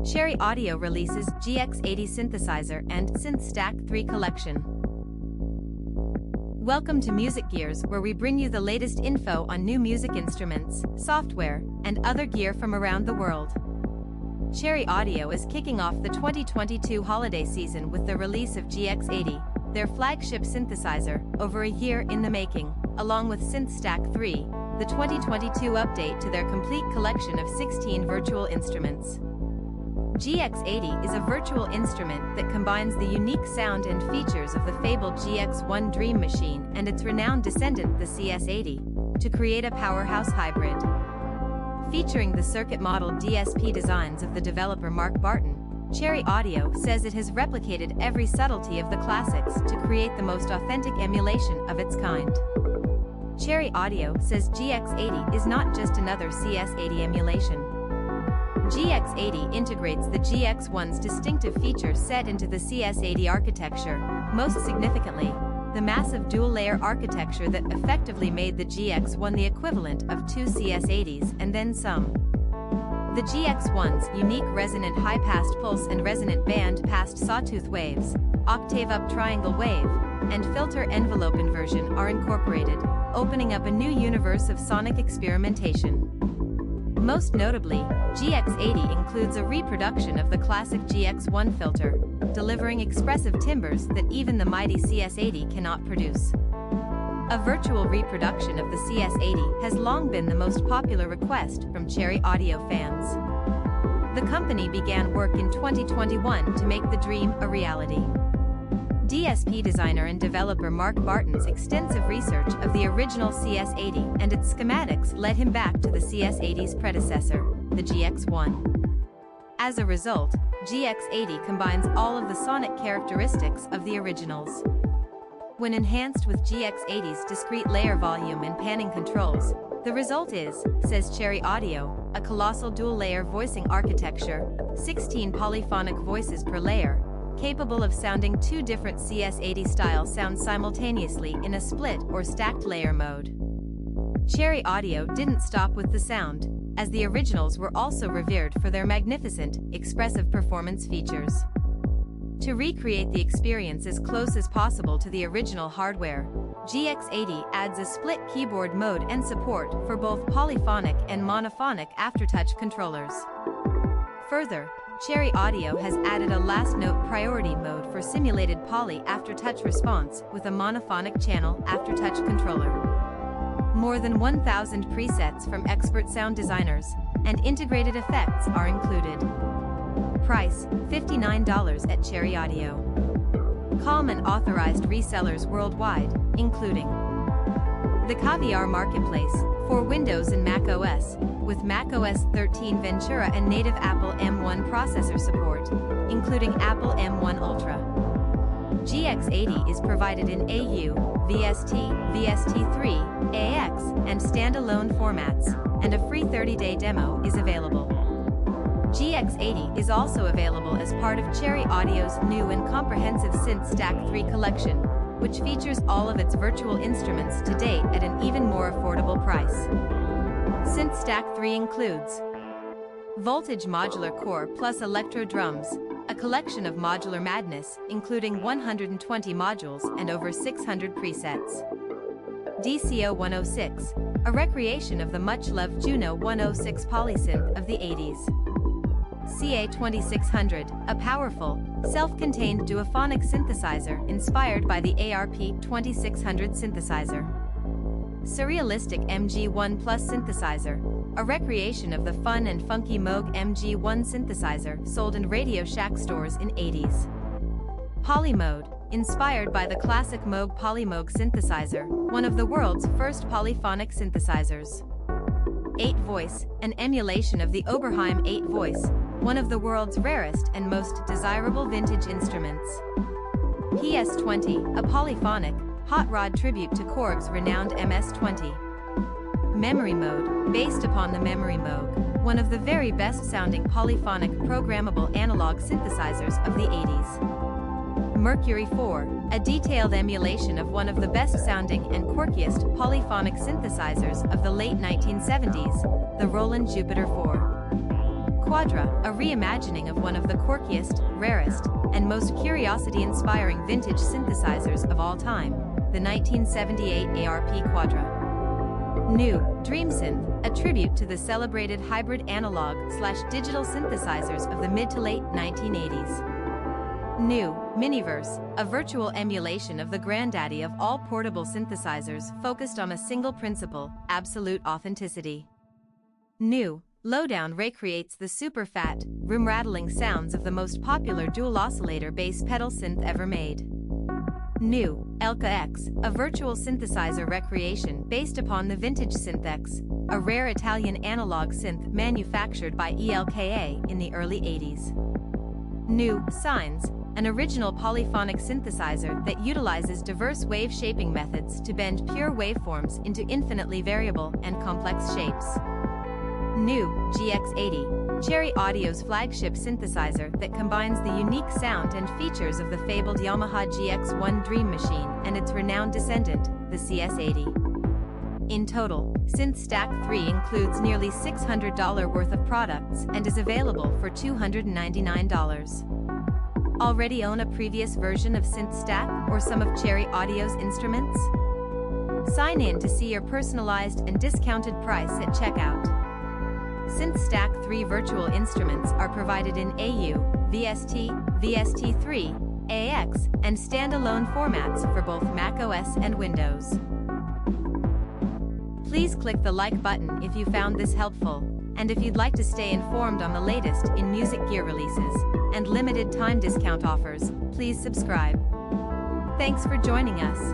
Cherry Audio releases GX-80 synthesizer and Synth Stack 3 collection. Welcome to Music Gears, where we bring you the latest info on new music instruments, software, and other gear from around the world. Cherry Audio is kicking off the 2022 holiday season with the release of GX-80, their flagship synthesizer, over a year in the making, along with Synth Stack 3, the 2022 update to their complete collection of 16 virtual instruments. GX-80 is a virtual instrument that combines the unique sound and features of the fabled GX-1 Dream Machine and its renowned descendant, the CS-80, to create a powerhouse hybrid. Featuring the circuit model DSP designs of the developer Mark Barton, Cherry Audio says it has replicated every subtlety of the classics to create the most authentic emulation of its kind. Cherry Audio says GX-80 is not just another CS-80 emulation. GX-80 integrates the GX-1's distinctive features set into the CS-80 architecture, most significantly, the massive dual-layer architecture that effectively made the GX-1 the equivalent of two CS-80s and then some. The GX-1's unique resonant high-passed pulse and resonant band-passed sawtooth waves, octave-up triangle wave, and filter envelope inversion are incorporated, opening up a new universe of sonic experimentation. Most notably, GX-80 includes a reproduction of the classic GX-1 filter, delivering expressive timbres that even the mighty CS-80 cannot produce. A virtual reproduction of the CS-80 has long been the most popular request from Cherry Audio fans. The company began work in 2021 to make the dream a reality. DSP designer and developer Mark Barton's extensive research of the original CS-80 and its schematics led him back to the CS-80's predecessor, the GX-1. As a result, GX-80 combines all of the sonic characteristics of the originals. When enhanced with GX-80's discrete layer volume and panning controls, the result is, says Cherry Audio, a colossal dual-layer voicing architecture, 16 polyphonic voices per layer, capable of sounding two different CS-80 style sounds simultaneously in a split or stacked layer mode. Cherry Audio didn't stop with the sound, as the originals were also revered for their magnificent, expressive performance features. To recreate the experience as close as possible to the original hardware, GX-80 adds a split keyboard mode and support for both polyphonic and monophonic aftertouch controllers. Further, Cherry Audio has added a last note priority mode for simulated poly aftertouch response with a monophonic channel aftertouch controller. More than 1,000 presets from expert sound designers and integrated effects are included. Price: $59 at Cherry Audio. Com and authorized resellers worldwide, including the Caviar Marketplace for Windows and Mac OS, with Mac OS 13 Ventura and native Apple M1 processor support, including Apple M1 Ultra. GX-80 is provided in AU, VST, VST3, AX, and standalone formats, and a free 30-day demo is available. GX-80 is also available as part of Cherry Audio's new and comprehensive Synth Stack 3 collection, which features all of its virtual instruments to date at an even more affordable price. Synth Stack 3 includes Voltage Modular Core plus Electro Drums, a collection of modular madness, including 120 modules and over 600 presets. DCO 106, a recreation of the much-loved Juno 106 polysynth of the 80s. CA 2600, a powerful, self-contained duophonic synthesizer inspired by the ARP 2600 synthesizer. Surrealistic MG1 Plus synthesizer, a recreation of the fun and funky Moog MG1 synthesizer sold in Radio Shack stores in 80s. Polymode, inspired by the classic Moog Polymoog synthesizer, one of the world's first polyphonic synthesizers. 8-voice, an emulation of the Oberheim 8-voice, one of the world's rarest and most desirable vintage instruments. PS20, a polyphonic, hot rod tribute to Korg's renowned MS-20. Memory Mode, based upon the Memory Moog, one of the very best-sounding polyphonic programmable analog synthesizers of the 80s. Mercury 4, a detailed emulation of one of the best-sounding and quirkiest polyphonic synthesizers of the late 1970s, the Roland Jupiter 4. Quadra, a reimagining of one of the quirkiest, rarest, and most curiosity-inspiring vintage synthesizers of all time, the 1978 ARP Quadra. New, DreamSynth, a tribute to the celebrated hybrid analog/digital synthesizers of the mid to late 1980s. New, Miniverse, a virtual emulation of the granddaddy of all portable synthesizers focused on a single principle, absolute authenticity. New, Lowdown recreates the super fat, room-rattling sounds of the most popular dual oscillator bass pedal synth ever made. New, Elka X, a virtual synthesizer recreation based upon the vintage Synth X, a rare Italian analog synth manufactured by ELKA in the early 80s. New, Signs, an original polyphonic synthesizer that utilizes diverse wave shaping methods to bend pure waveforms into infinitely variable and complex shapes. New, GX-80, Cherry Audio's flagship synthesizer that combines the unique sound and features of the fabled Yamaha GX-1 Dream Machine and its renowned descendant, the CS-80. In total, Synth Stack 3 includes nearly $600 worth of products and is available for $299. Already own a previous version of Synth Stack or some of Cherry Audio's instruments? Sign in to see your personalized and discounted price at checkout. Synth Stack 3 virtual instruments are provided in AU, VST, VST3, AX, and standalone formats for both macOS and Windows. Please click the like button if you found this helpful, and if you'd like to stay informed on the latest in music gear releases and limited time discount offers, please subscribe. Thanks for joining us.